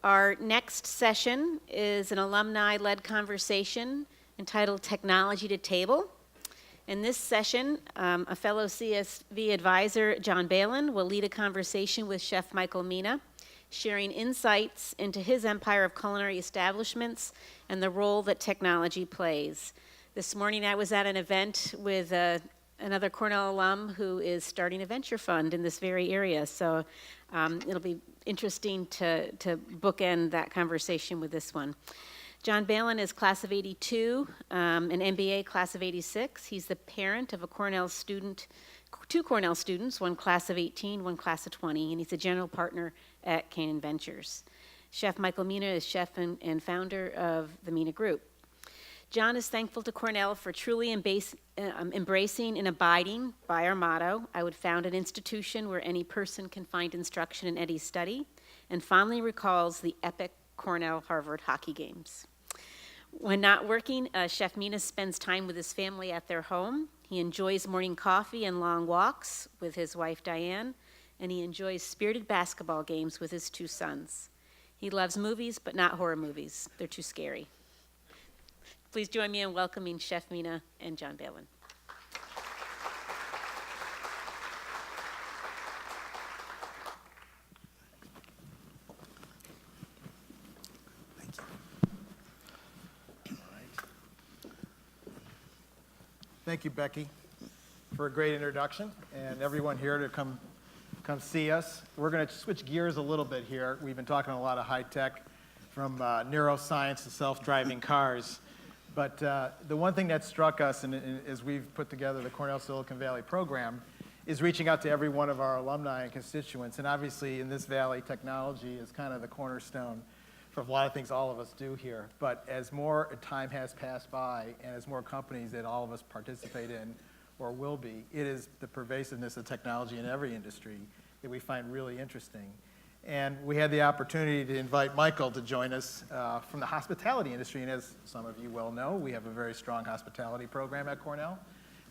Our next session is an alumni-led conversation entitled Technology to Table. In this session, a fellow CSV Advisor John Balen will lead a conversation with Chef Michael Mina, sharing insights into his empire of culinary establishments and the role that technology plays. This morning I was at an event with another Cornell alum who is starting a venture fund in this very area, so it'll be interesting to bookend that conversation with this one. John Balen is class of 82, an MBA class of 86. He's the parent of a Cornell student, two Cornell students, one class of 18, one class of 20, and he's a general partner at Canaan Ventures. Chef Michael Mina is chef and founder of the MENA Group. John is thankful to Cornell for truly embracing and abiding by our motto, I would found an institution where any person can find instruction in any study, and fondly recalls the epic Cornell-Harvard hockey games. When not working, Chef Mina spends time with his family at their home. He enjoys morning coffee and long walks with his wife Diane, and he enjoys spirited basketball games with his two sons. He loves movies, but not horror movies. They're too scary. Please join me in welcoming Chef Mina and John Balen. Thank you. All right. Thank you, Becky, for a great introduction, and everyone here to come see us. We're going to switch gears a little bit here. We've been talking a lot of high tech, from neuroscience to self-driving cars. But the one thing that struck us, as we've put together the Cornell Silicon Valley program, is reaching out to every one of our alumni and constituents. And obviously, in this valley, technology is kind of the cornerstone for a lot of things all of us do here. But as more time has passed by, and as more companies that all of us participate in, or will be, it is the pervasiveness of technology in every industry that we find really interesting. And we had the opportunity to invite Michael to join us from the hospitality industry. And as some of you well know, we have a very strong hospitality program at Cornell.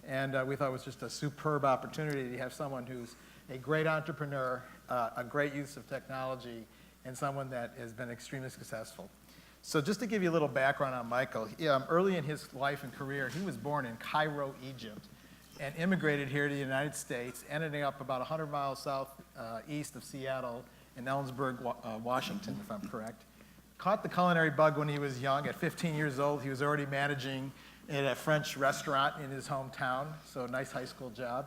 And we thought it was just a superb opportunity to have someone who's a great entrepreneur, a great use of technology, and someone that has been extremely successful. So just to give you a little background on Michael, early in his life and career, he was born in Cairo, Egypt, and immigrated here to the United States, ending up about 100 miles southeast of Seattle, in Ellensburg, Washington, if I'm correct. Caught the culinary bug when he was young. At 15 years old, he was already managing at a French restaurant in his hometown, so a nice high school job.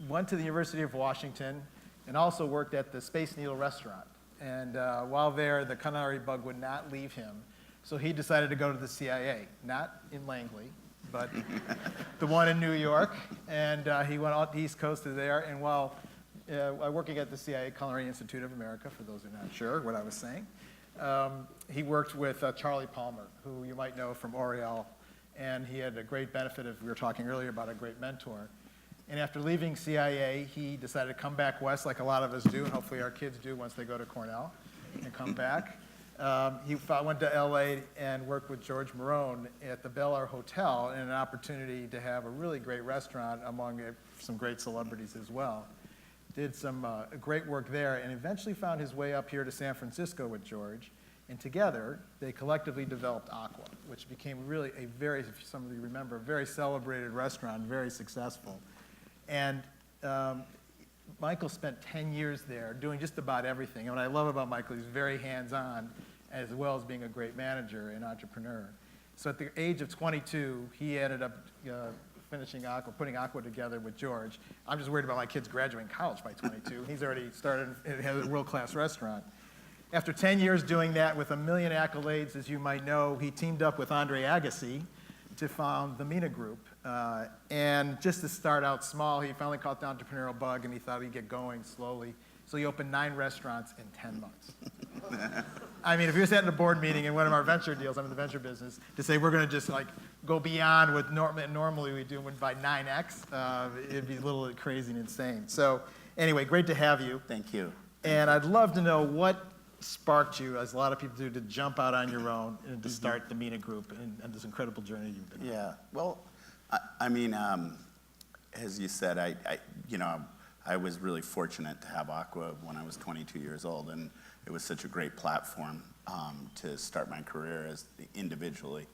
Went to the University of Washington and also worked at the Space Needle restaurant. And while there, the culinary bug would not leave him, so he decided to go to the CIA, not in Langley, but the one in New York. And he went out the East Coast to there, and while working at the CIA Culinary Institute of America, for those who are not sure what I was saying. He worked with Charlie Palmer, who you might know from L'Oreal, and he had a great benefit of, we were talking earlier about a great mentor. And after leaving CIA, he decided to come back west like a lot of us do, and hopefully our kids do once they go to Cornell, and come back. He went to LA and worked with George Marone at the Bel Air Hotel, and an opportunity to have a really great restaurant among some great celebrities as well. Did some great work there, and eventually found his way up here to San Francisco with George. And together, they collectively developed Aqua, which became really a very, if some of you remember, a very celebrated restaurant, very successful. And Michael spent 10 years there doing just about everything. And what I love about Michael, he's very hands-on, as well as being a great manager and entrepreneur. So at the age of 22, he ended up finishing Aqua, putting Aqua together with George. I'm just worried about my kids graduating college by 22. He's already started, has a world-class restaurant. After 10 years doing that with a million accolades, as you might know, he teamed up with Andre Agassi to found the MENA Group. And just to start out small, he finally caught the entrepreneurial bug, and he thought he'd get going slowly. So he opened 9 restaurants in 10 months. I mean, if you were sat in a board meeting in one of our venture deals, I'm in the venture business, to say we're going to just like go beyond what normally we do by 9x, it'd be a little crazy and insane. So anyway, great to have you. Thank you. And I'd love to know what sparked you, as a lot of people do, to jump out on your own and to start the MENA Group and this incredible journey you've been on. Yeah, well, I mean, as you said, I was really fortunate to have Aqua when I was 22 years old, and it was such a great platform to start my career as individually.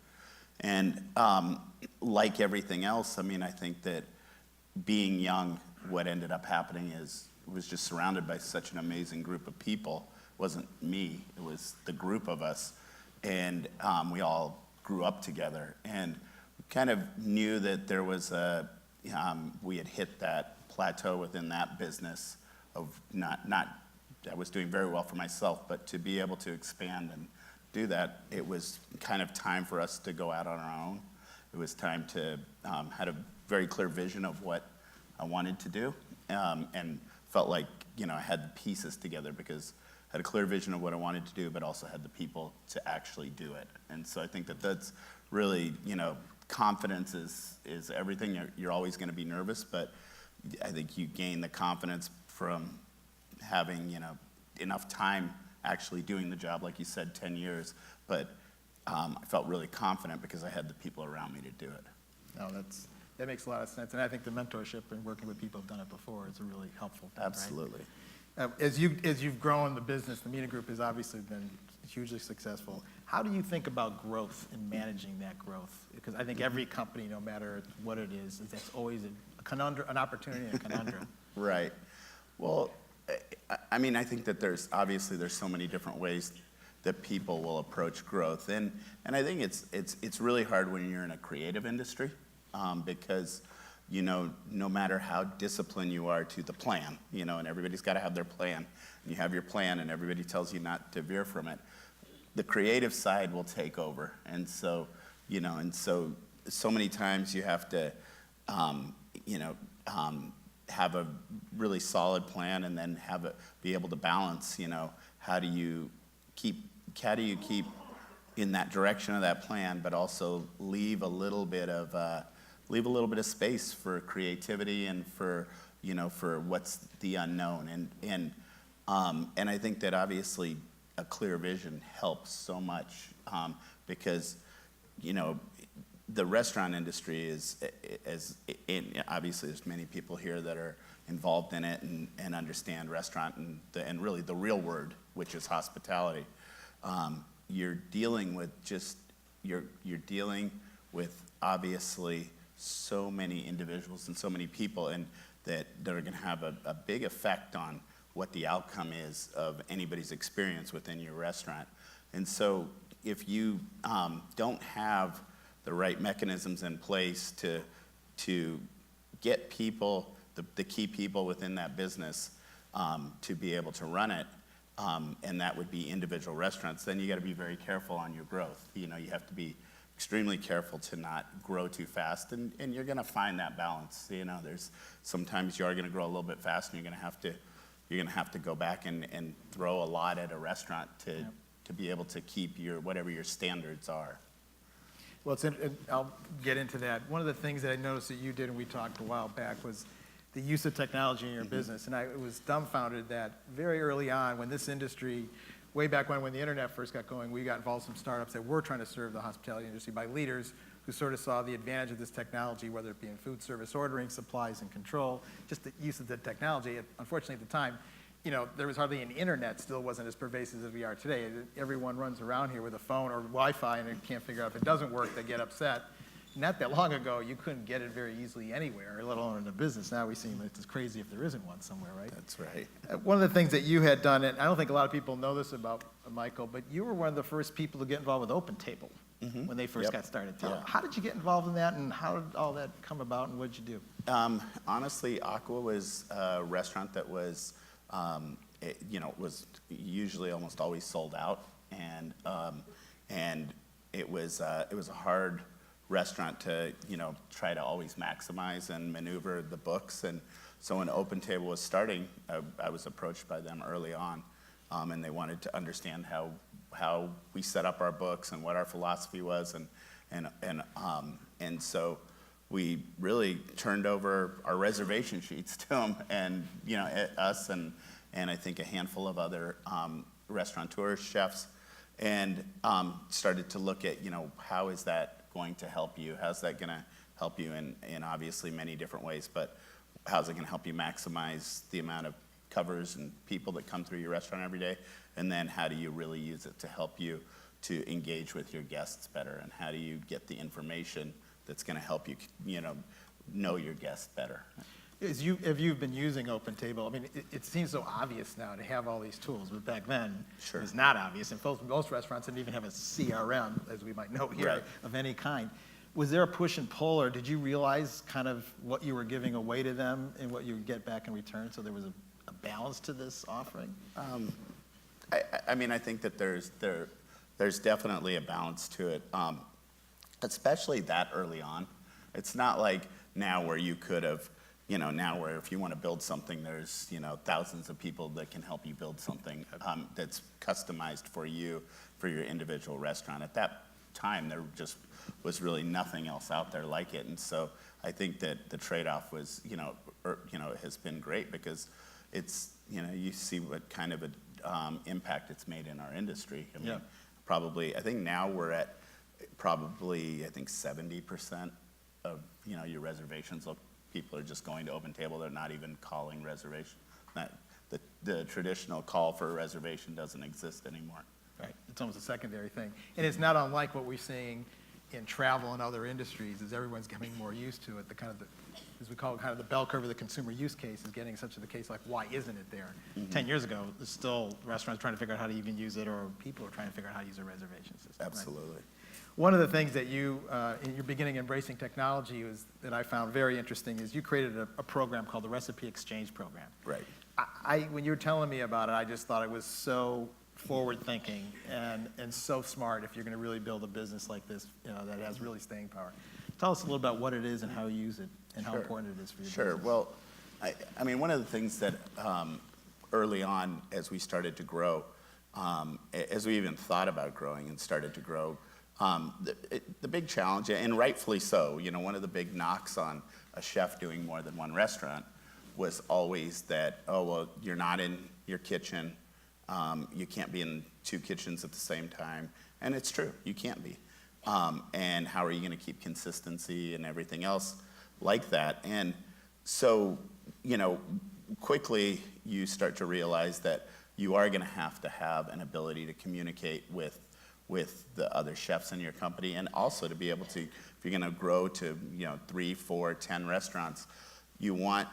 And like everything else, I mean, I think that being young, what ended up happening is was just surrounded by such an amazing group of people. It wasn't me, it was the group of us. And we all grew up together and kind of knew that there was we had hit that plateau within that business of I was doing very well for myself, but to be able to expand and do that, it was kind of time for us to go out on our own. It was time to, had a very clear vision of what I wanted to do, and felt like, I had the pieces together because I had a clear vision of what I wanted to do, but also had the people to actually do it. And so I think that that's really, confidence is everything. You're always gonna be nervous, but I think you gain the confidence from having, enough time actually doing the job, like you said, 10 years, but I felt really confident because I had the people around me to do it. No, that makes a lot of sense, and I think the mentorship and working with people who've done it before is a really helpful thing, Absolutely. right? As you've grown the business, the MENA Group has obviously been hugely successful. How do you think about growth and managing that growth? Because I think every company, no matter what it is that's always a conundrum, an opportunity and a conundrum. Right. Well, I mean, I think that there's so many different ways that people will approach growth, and I think it's really hard when you're in a creative industry, because no matter how disciplined you are to the plan, and everybody's got to have their plan, and you have your plan, and everybody tells you not to veer from it. The creative side will take over, and so so many times you have to, have a really solid plan, and then be able to balance. How do you keep in that direction of that plan, but also leave a little bit of space for creativity and for what's the unknown. And I think that obviously a clear vision helps so much, because the restaurant industry obviously there's many people here that are involved in it and understand restaurant and really the real word, which is hospitality. You're dealing with you're dealing with obviously so many individuals and so many people, and that are going to have a big effect on what the outcome is of anybody's experience within your restaurant. And so if you don't have the right mechanisms in place to get people, the key people within that business, to be able to run it, and that would be individual restaurants, then you got to be very careful on your growth. You have to be extremely careful to not grow too fast, and you're going to find that balance. There's sometimes you are going to grow a little bit fast, and you're going to have to go back and throw a lot at a restaurant to be able to keep whatever your standards are. Well, I'll get into that. One of the things that I noticed that you did, and we talked a while back, was the use of technology in your business. And I was dumbfounded that very early on, when this industry, way back when the internet first got going, we got involved in some startups that were trying to serve the hospitality industry by leaders who sort of saw the advantage of this technology, whether it be in food service ordering, supplies and control, just the use of the technology. Unfortunately, at the time, there was hardly an internet, still wasn't as pervasive as we are today. Everyone runs around here with a phone or Wi-Fi and they can't figure out if it doesn't work, they get upset. Not that long ago, you couldn't get it very easily anywhere, let alone in a business. Now we seem it's crazy if there isn't one somewhere, right? That's right. One of the things that you had done, and I don't think a lot of people know this about Michael, but you were one of the first people to get involved with OpenTable when they first got started. How did you get involved in that, and how did all that come about, and what did you do? Honestly, Aqua was a restaurant that was, was usually almost always sold out, and it was a hard restaurant to try to always maximize and maneuver the books. And so when OpenTable was starting, I was approached by them early on, and they wanted to understand how we set up our books and what our philosophy was, and so we really turned over our reservation sheets to them, and us and I think a handful of other restaurateurs, chefs, and started to look at how is that going to help you? How's that going to help you in obviously many different ways, but how's it going to help you maximize the amount of covers and people that come through your restaurant every day, and then how do you really use it to help you to engage with your guests better, and how do you get the information that's going to help you, know your guests better. As you've been using OpenTable, I mean, it seems so obvious now to have all these tools, but back then Sure. it was not obvious. And most restaurants didn't even have a CRM, as we might know here, Right. of any kind. Was there a push and pull, or did you realize kind of what you were giving away to them and what you would get back in return, so there was a balance to this offering? I mean, I think that there's definitely a balance to it, especially that early on. It's not like now where you could have, now where if you want to build something, there's, thousands of people that can help you build something that's customized for you, for your individual restaurant. At that time, there just was really nothing else out there like it. And so I think that the trade-off was, has been great, because it's, you see what kind of an impact it's made in our industry. I mean, Yeah. probably, I think now we're at probably, 70% of, your reservations, people are just going to OpenTable. They're not even calling reservation. The traditional call for a reservation doesn't exist anymore. Right, it's almost a secondary thing. And it's not unlike what we're seeing in travel and other industries, as everyone's getting more used to it. As we call it, kind of the bell curve of the consumer use case is getting such of the case, like, why isn't it there? 10 years ago, there's still restaurants trying to figure out how to even use it, or people are trying to figure out how to use a reservation system. right? Absolutely. One of the things that you, in your beginning embracing technology, that I found very interesting is you created a program called the Recipe Exchange Program. Right. When you were telling me about it, I just thought it was so forward-thinking and so smart if you're going to really build a business like this, that has really staying power. Tell us a little about what it is and how you use it and how Sure. important it is for your Sure. business. Well, I mean, one of the things that early on, as we started to grow, as we even thought about growing and started to grow, the big challenge, and rightfully so, one of the big knocks on a chef doing more than one restaurant was always that, oh, well, you're not in your kitchen. You can't be in two kitchens at the same time. And it's true, you can't be. And how are you going to keep consistency and everything else like that? And so, quickly you start to realize that you are going to have an ability to communicate with the other chefs in your company, and also to be able to, if you're going to grow to 3, 4, 10 restaurants, you want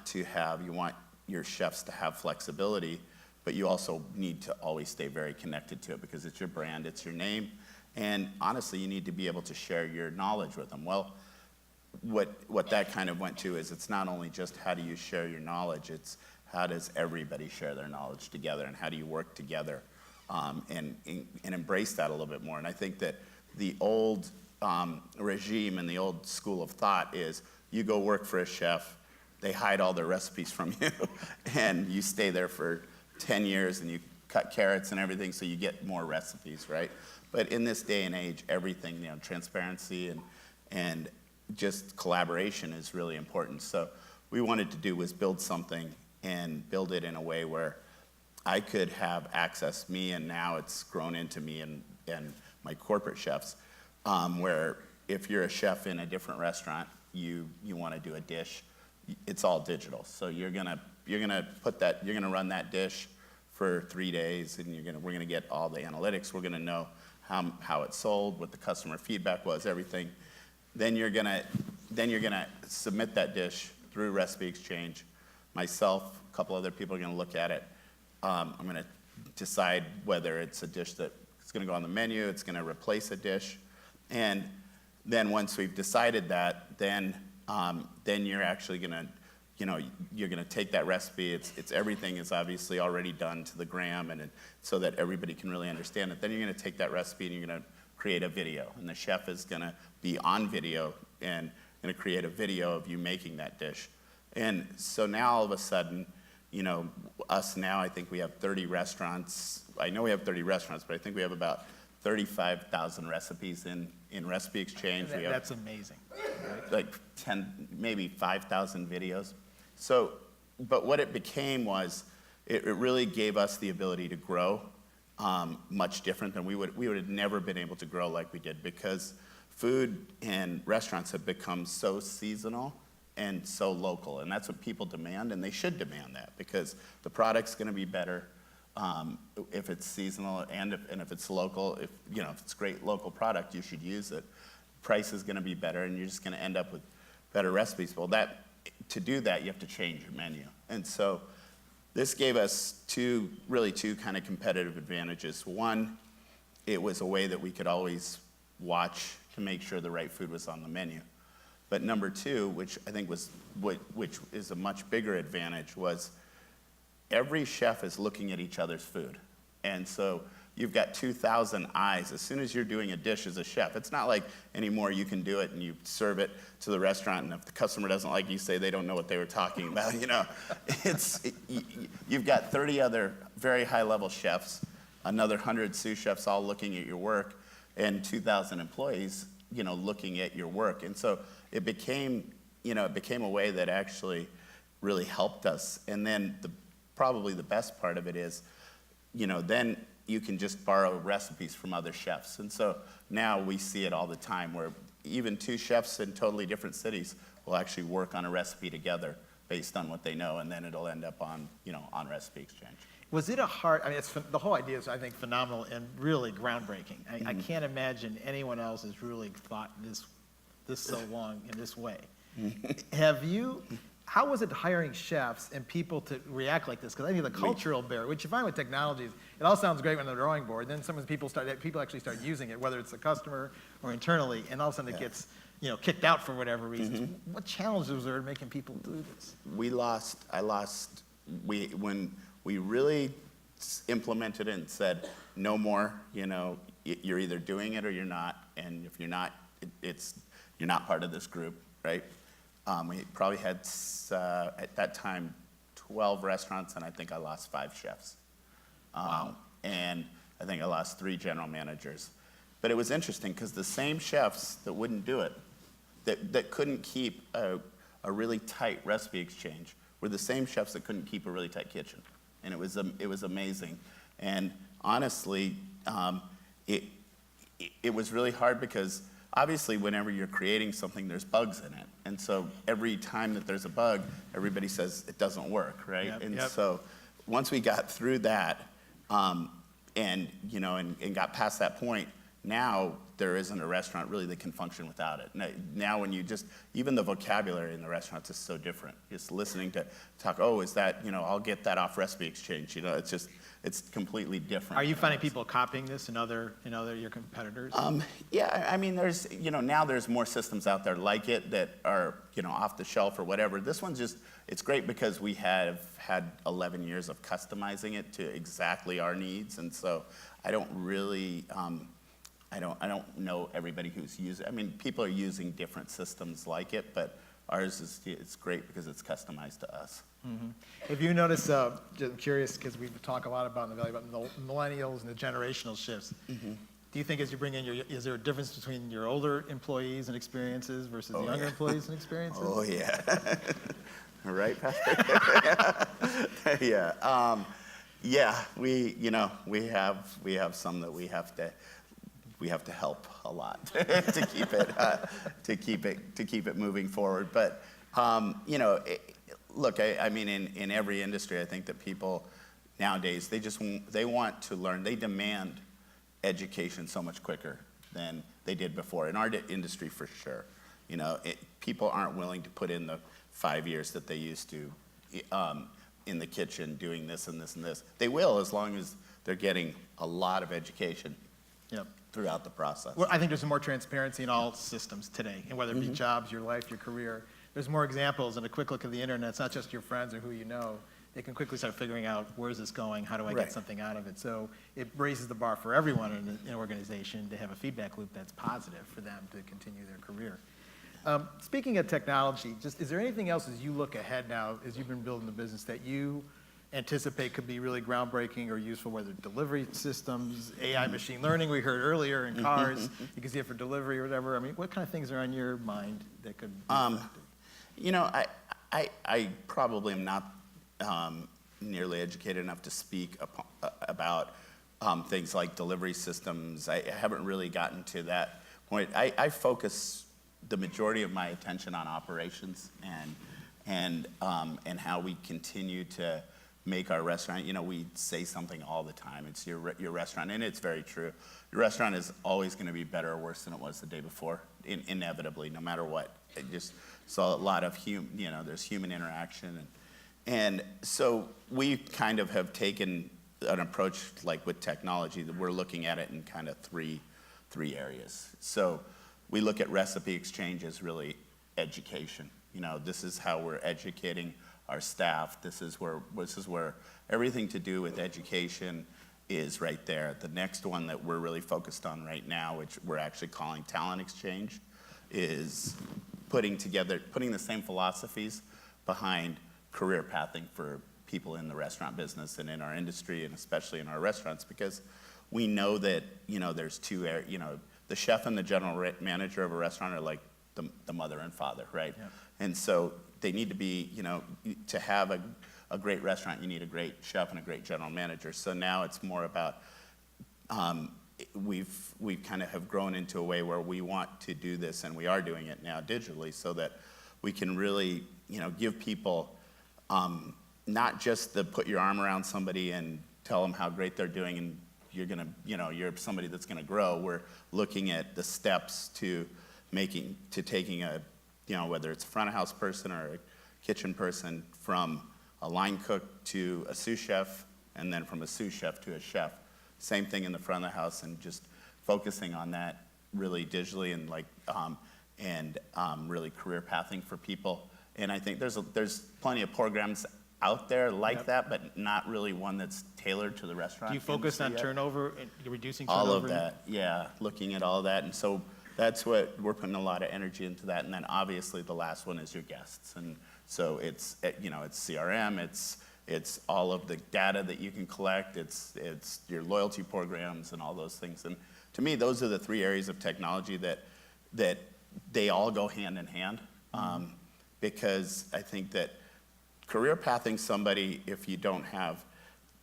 your chefs to have flexibility, but you also need to always stay very connected to it, because it's your brand, it's your name, and honestly, you need to be able to share your knowledge with them. Well, what that kind of went to is, it's not only just how do you share your knowledge, it's how does everybody share their knowledge together, and how do you work together, and embrace that a little bit more. And I think that the old regime and the old school of thought is, you go work for a chef, they hide all their recipes from you, and you stay there for 10 years and you cut carrots and everything, so you get more recipes, right? But in this day and age, everything, transparency and just collaboration is really important. So we wanted to do was build something, and build it in a way where I could have access, me, and now it's grown into me and my corporate chefs, where if you're a chef in a different restaurant, you want to do a dish, it's all digital. So you're gonna run that dish for 3 days, and we're gonna get all the analytics. We're gonna know how it sold, what the customer feedback was, everything. Then you're gonna submit that dish through Recipe Exchange. Myself, a couple other people are gonna look at it. I'm gonna decide whether it's a dish that is gonna go on the menu, it's gonna replace a dish, and then once we've decided that, then you're actually gonna, you're gonna take that recipe. It's everything is obviously already done to the gram, and so that everybody can really understand it. Then you're gonna take that recipe and you're gonna create a video, and the chef is gonna be on video and gonna create a video of you making that dish. And so now all of a sudden, us now, I think we have 30 restaurants. I know we have 30 restaurants, but I think we have about 35,000 recipes in Recipe Exchange. That's amazing. Like 10, maybe 5,000 videos. So, but what it became was, it really gave us the ability to grow much different than we would have never been able to grow like we did, because food and restaurants have become so seasonal and so local. And that's what people demand, and they should demand that because the product's going to be better if it's seasonal and if it's local. If it's great local product, you should use it. Price is going to be better, and you're just going to end up with better recipes. Well, to do that, you have to change your menu. And so this gave us two kind of competitive advantages. One, it was a way that we could always watch to make sure the right food was on the menu. But number two, which I think which is a much bigger advantage, was every chef is looking at each other's food. And so you've got 2,000 eyes. As soon as you're doing a dish as a chef, it's not like anymore you can do it and you serve it to the restaurant, and if the customer doesn't like it, you say they don't know what they were talking about. You've got 30 other very high-level chefs, another 100 sous chefs all looking at your work, and 2,000 employees, looking at your work. And so it became a way that actually really helped us. And then probably the best part of it is, then you can just borrow recipes from other chefs. And so now we see it all the time where even two chefs in totally different cities will actually work on a recipe together based on what they know, and then it'll end up on Recipe Exchange. Was it the whole idea is, I think, phenomenal and really groundbreaking. I can't imagine anyone else has really thought this so long in this way. How was it hiring chefs and people to react like this? Because I think the cultural barrier, which you find with technology, it all sounds great on the drawing board. Then people actually start using it, whether it's the customer or internally, and all of a sudden it gets kicked out for whatever reasons. What challenges was there in making people do this? When we really implemented it and said, no more, you're either doing it or you're not, and if you're not, you're not part of this group, right? We probably had, at that time, 12 restaurants, and I think I lost 5 chefs. Wow. And I think I lost 3 general managers. But it was interesting, because the same chefs that wouldn't do it, that couldn't keep a really tight recipe exchange, were the same chefs that couldn't keep a really tight kitchen. And it was amazing. And honestly, it was really hard because obviously whenever you're creating something, there's bugs in it. And so every time that there's a bug, everybody says it doesn't work, right? So once we got through that, and got past that point, now there isn't a restaurant really that can function without it. Now when even the vocabulary in the restaurants is so different. Just listening to talk, is that, I'll get that off Recipe Exchange. It's completely different. Are you finding people copying this in other your competitors? Yeah, I mean, there's, now there's more systems out there like it that are, off the shelf or whatever. This one's it's great because we have had 11 years of customizing it to exactly our needs. And so I don't really, I don't know everybody who's using. I mean, people are using different systems like it, but ours it's great because it's customized to us. Mm-hmm. If you notice, I'm curious because we talk a lot about in the Valley about the millennials and the generational shifts. Mm-hmm. Do you think as you bring in is there a difference between your older employees and experiences versus the younger employees and experiences? Oh yeah, right, Pastor. Yeah, yeah. We have some that we have to help a lot to keep it moving forward. But look, I mean, in every industry, I think that people nowadays they want to learn. They demand education so much quicker than they did before. In our industry, for sure, people aren't willing to put in the 5 years that they used to in the kitchen doing this and this and this. They will as long as they're getting a lot of education. Yep. Throughout the process. Well, I think there's more transparency in all systems today, and whether it be jobs, your life, your career. There's more examples, and a quick look at the internet. It's not just your friends or who you know. They can quickly start figuring out, where's this going? How do I get something out of it? So it raises the bar for everyone in an organization to have a feedback loop that's positive for them to continue their career. Speaking of technology, is there anything else as you look ahead now, as you've been building the business, that you anticipate could be really groundbreaking or useful, whether delivery systems, AI, machine learning, we heard earlier in cars, you can see it for delivery or whatever. I mean, what kind of things are on your mind that could be I probably am not nearly educated enough to speak about things like delivery systems. I haven't really gotten to that point. I focus the majority of my attention on operations and how we continue to make our restaurant. You know, we say something all the time. It's your restaurant, and it's very true. Your restaurant is always going to be better or worse than it was the day before, inevitably, no matter what. I just saw a lot of there's human interaction, and so we kind of have taken an approach like with technology that we're looking at it in kind of three areas. So we look at recipe exchange as really education. You know, this is how we're educating our staff. This is where everything to do with education is right there. The next one that we're really focused on right now, which we're actually calling talent exchange, is putting the same philosophies behind career pathing for people in the restaurant business and in our industry, and especially in our restaurants, because we know that, there's the chef and the general manager of a restaurant are like the mother and father, right? Yeah. And so they need to be, to have a great restaurant, you need a great chef and a great general manager. So now it's more about, we've kind of have grown into a way where we want to do this, and we are doing it now digitally, so that we can really, give people, not just the put your arm around somebody and tell them how great they're doing and you're gonna, you're somebody that's gonna grow. We're looking at the steps to taking a, whether it's a front of house person or a kitchen person, from a line cook to a sous chef, and then from a sous chef to a chef. Same thing in the front of the house, and just focusing on that really digitally and really career pathing for people. And I think there's plenty of programs out there like that, but not really one that's tailored to the restaurant. Do you focus on turnover and reducing turnover? All of that, yeah, looking at all of that. And so that's what we're putting a lot of energy into that. And then obviously the last one is your guests. And so it's CRM, it's all of the data that you can collect, it's your loyalty programs and all those things. And to me, those are the three areas of technology that they all go hand in hand. Because I think that career pathing somebody, if you don't have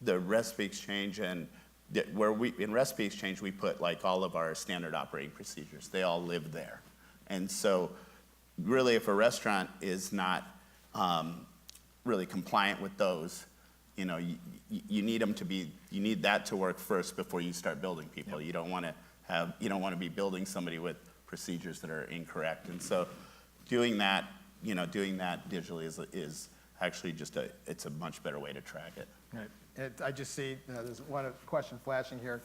the recipe exchange, and in recipe exchange we put like all of our standard operating procedures. They all live there. And so really, if a restaurant is not really compliant with those, you need them to be, you need that to work first before you start building people. Yep. You don't want to be building somebody with procedures that are incorrect. And so doing that digitally is actually it's a much better way to track it. Right. I just see, there's one question flashing here.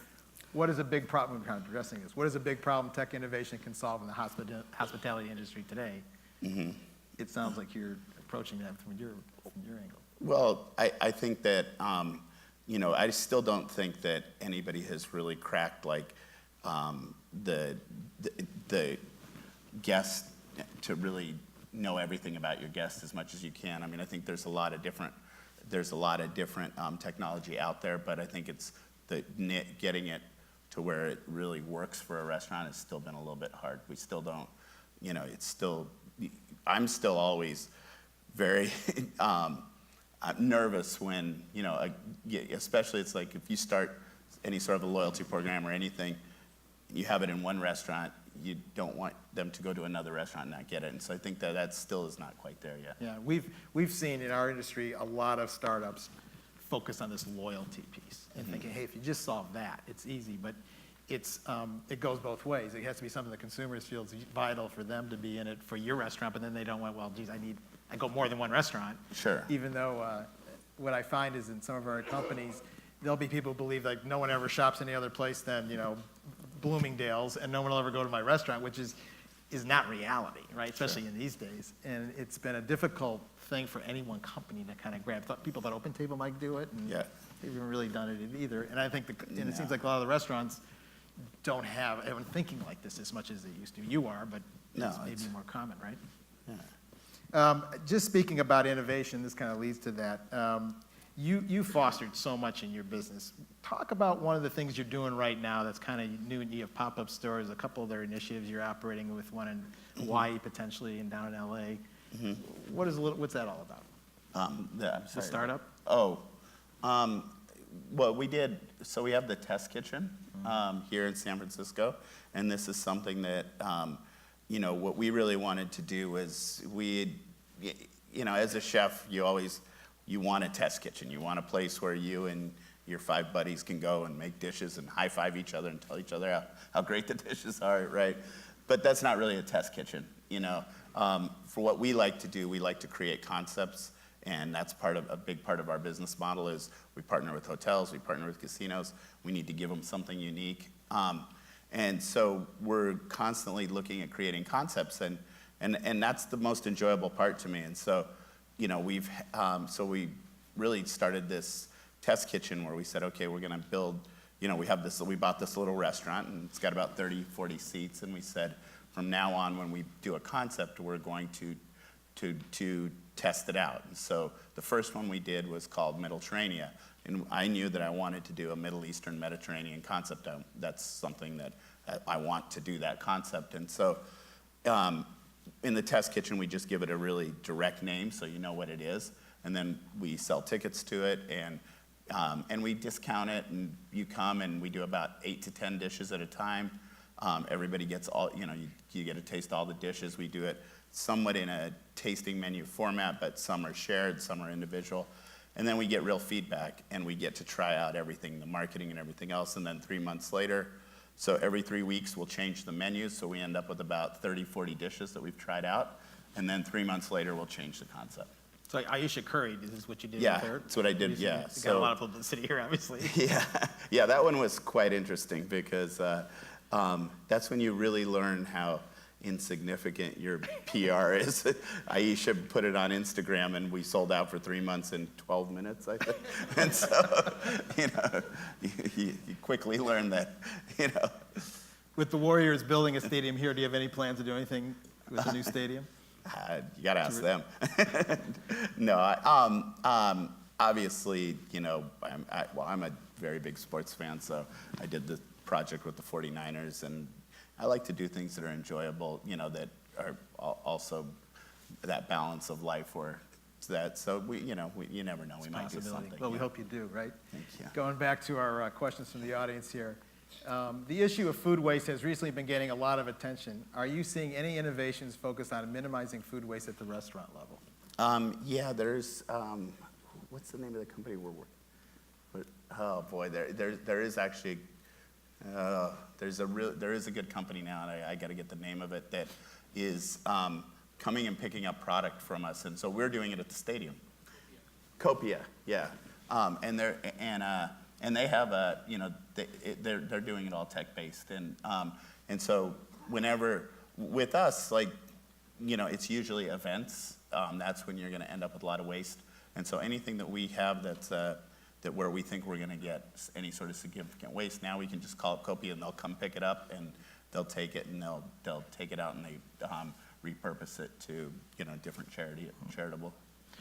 What is a big problem, we're kind of addressing this, what is a big problem tech innovation can solve in the hospitality industry today? Mm-hmm. It sounds like you're approaching that from your angle. Well, I think that, I still don't think that anybody has really cracked like the guest to really know everything about your guests as much as you can. I mean, I think there's a lot of different technology out there, but I think it's getting it to where it really works for a restaurant has still been a little bit hard. We still don't, I'm still always very nervous when, especially it's like if you start any sort of a loyalty program or anything, you have it in one restaurant, you don't want them to go to another restaurant and not get it. And so I think that still is not quite there yet. Yeah, we've seen in our industry a lot of startups focus on this loyalty piece and thinking, hey, if you just solve that, it's easy. But it goes both ways. It has to be something the consumers feel is vital for them to be in it for your restaurant, but then they don't want, well, geez, I go more than one restaurant. Sure. Even though what I find is in some of our companies, there'll be people who believe like no one ever shops any other place than, Bloomingdale's, and no one will ever go to my restaurant, which is not reality, right? Especially in these days. And it's been a difficult thing for any one company to kind of grab. People thought OpenTable might do it, and they haven't really done it either. And I think it seems like a lot of the restaurants don't have everyone thinking like this as much as they used to. You are, but it's maybe more common, right? Yeah. Just speaking about innovation, this kind of leads to that. You fostered so much in your business. Talk about one of the things you're doing right now that's kind of new. You have PopUp Stores, a couple of their initiatives you're operating with, one in Hawaii potentially and down in LA. Mm-hmm. What's that all about? The startup? Well, we have the test kitchen here in San Francisco, and this is something that what we really wanted to do was as a chef, you want a test kitchen. You want a place where you and your 5 buddies can go and make dishes and high-five each other and tell each other how great the dishes are, right? But that's not really a test kitchen, For what we like to do, we like to create concepts, and that's a big part of our business model is we partner with hotels, we partner with casinos. We need to give them something unique. And so we're constantly looking at creating concepts, and that's the most enjoyable part to me. And so, we really started this test kitchen where we said, okay, we're going to build, we bought this little restaurant, and it's got about 30, 40 seats, and we said, from now on, when we do a concept, we're going to test it out. And so the first one we did was called Mediterranean, and I knew that I wanted to do a Middle Eastern Mediterranean concept. That's something that I want to do, that concept. And so in the test kitchen, we just give it a really direct name so you know what it is. And then we sell tickets to it, and we discount it, and you come, and we do about 8 to 10 dishes at a time. Everybody gets you get to taste all the dishes. We do it somewhat in a tasting menu format, but some are shared, some are individual. And then we get real feedback, and we get to try out everything, the marketing and everything else. And then 3 months later, so every 3 weeks, we'll change the menu. So we end up with about 30, 40 dishes that we've tried out. And then 3 months later, we'll change the concept. So Aisha Curry, this is what you did Yeah, with her? that's what I did, yeah. You got a lot of publicity here, obviously. Yeah, that one was quite interesting because that's when you really learn how insignificant your PR is. Aisha put it on Instagram, and we sold out for 3 months in 12 minutes, I think. And so, you quickly learn that, With the Warriors building a stadium here, do you have any plans to do anything with the new stadium? You got to ask them. No, obviously, I'm a very big sports fan, so I did the project with the 49ers, and I like to do things that are enjoyable, that are also that balance of life where it's that. So you never know, we might do something. Well, we hope you do, right? Thank you. Going back to our questions from the audience here. The issue of food waste has recently been getting a lot of attention. Are you seeing any innovations focused on minimizing food waste at the restaurant level? Yeah, there's, what's the name of the company we're working with? Oh boy, there is actually, there is a good company now, and I got to get the name of it, that is coming and picking up product from us, and so we're doing it at the stadium. Copia, yeah, and they have a, they're doing it all tech-based, and so whenever, with us, it's usually events, that's when you're gonna end up with a lot of waste, and so anything that we have that's, that where we think we're gonna get any sort of significant waste, now we can just call up Copia, and they'll come pick it up, and they'll take it, and they'll take it out, and they repurpose it to, different charitable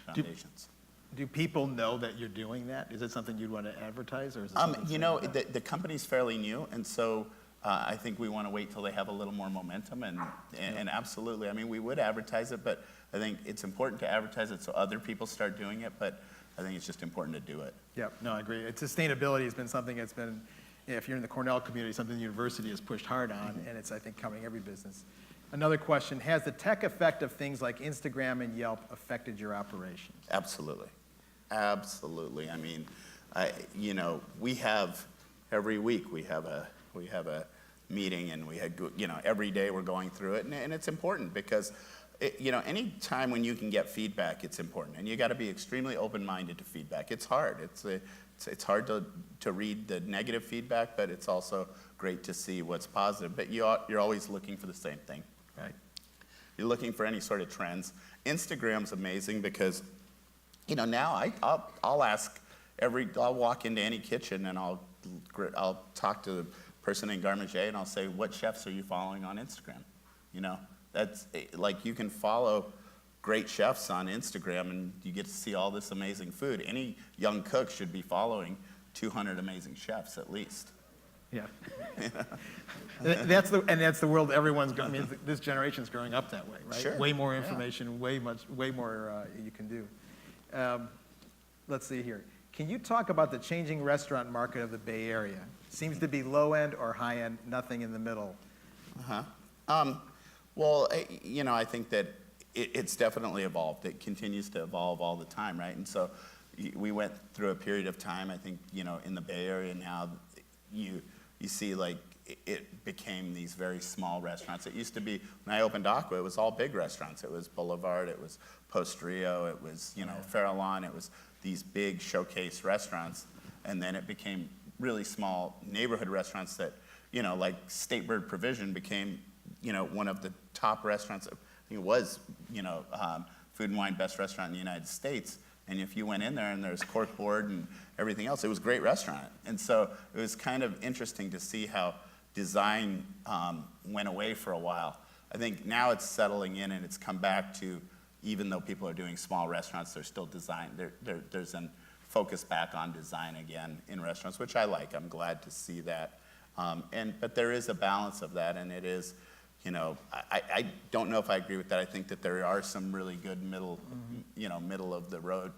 foundations. Do people know that you're doing that? Is it something you'd want to advertise, or is it the company's fairly new, and so I think we want to wait till they have a little more momentum, and absolutely, I mean, we would advertise it, but I think it's important to advertise it so other people start doing it, but I think it's just important to do it. Yeah, no, I agree. Sustainability has been something that's been, if you're in the Cornell community, something the university has pushed hard on, and it's, I think, covering every business. Another question, has the tech effect of things like Instagram and Yelp affected your operations? Absolutely. Absolutely. I mean, we have, every week we have a meeting, and we had, every day we're going through it, and it's important because, any time when you can get feedback, it's important, and you got to be extremely open-minded to feedback. It's hard. It's hard to read the negative feedback, but it's also great to see what's positive. But you're always looking for the same thing, right? You're looking for any sort of trends. Instagram's amazing because, now I'll walk into any kitchen, and I'll talk to the person in Garmager, and I'll say, what chefs are you following on Instagram? That's like, you can follow great chefs on Instagram, and you get to see all this amazing food. Any young cook should be following 200 amazing chefs at least. Yeah. That's the world everyone's going. I mean, this generation's growing up that way, right? Sure. Way more information, way more you can do. Let's see here. Can you talk about the changing restaurant market of the Bay Area? Seems to be low end or high end, nothing in the middle. Well, I think that it's definitely evolved. It continues to evolve all the time, right? And so we went through a period of time, I think, in the Bay Area now, you see like it became these very small restaurants. It used to be, when I opened Aqua, it was all big restaurants. It was Boulevard, it was Post Rio, it was, Farallon, it was these big showcase restaurants. And then it became really small neighborhood restaurants that, like State Bird Provision became, one of the top restaurants. I think it was, Food and Wine Best Restaurant in the United States. And if you went in there and there's corkboard and everything else, it was a great restaurant. And so it was kind of interesting to see how design went away for a while. I think now it's settling in and it's come back to, even though people are doing small restaurants, there's still design. There's a focus back on design again in restaurants, which I like. I'm glad to see that. But there is a balance of that, and it is, I don't know if I agree with that. I think that there are some really good middle of the road,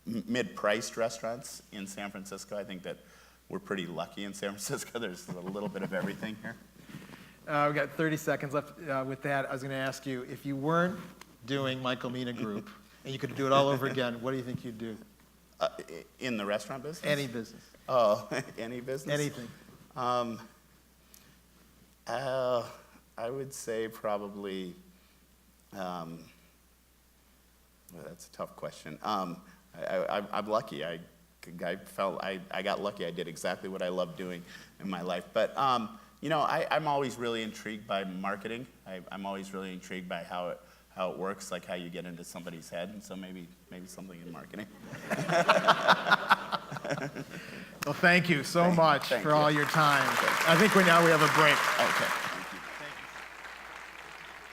mid-priced restaurants in San Francisco. I think that we're pretty lucky in San Francisco. There's a little bit of everything here. We've got 30 seconds left. With that, I was going to ask you, if you weren't doing Michael Mina Group and you could do it all over again, what do you think you'd do? In the restaurant business? Any business. Oh, any business? Anything. I would say probably, well, that's a tough question. I'm lucky. I got lucky. I did exactly what I love doing in my life. But, I'm always really intrigued by marketing. I'm always really intrigued by how it works, like how you get into somebody's head. And so maybe something in marketing. Well, thank you so much thank for you. all your time. I think now we have a break. Okay.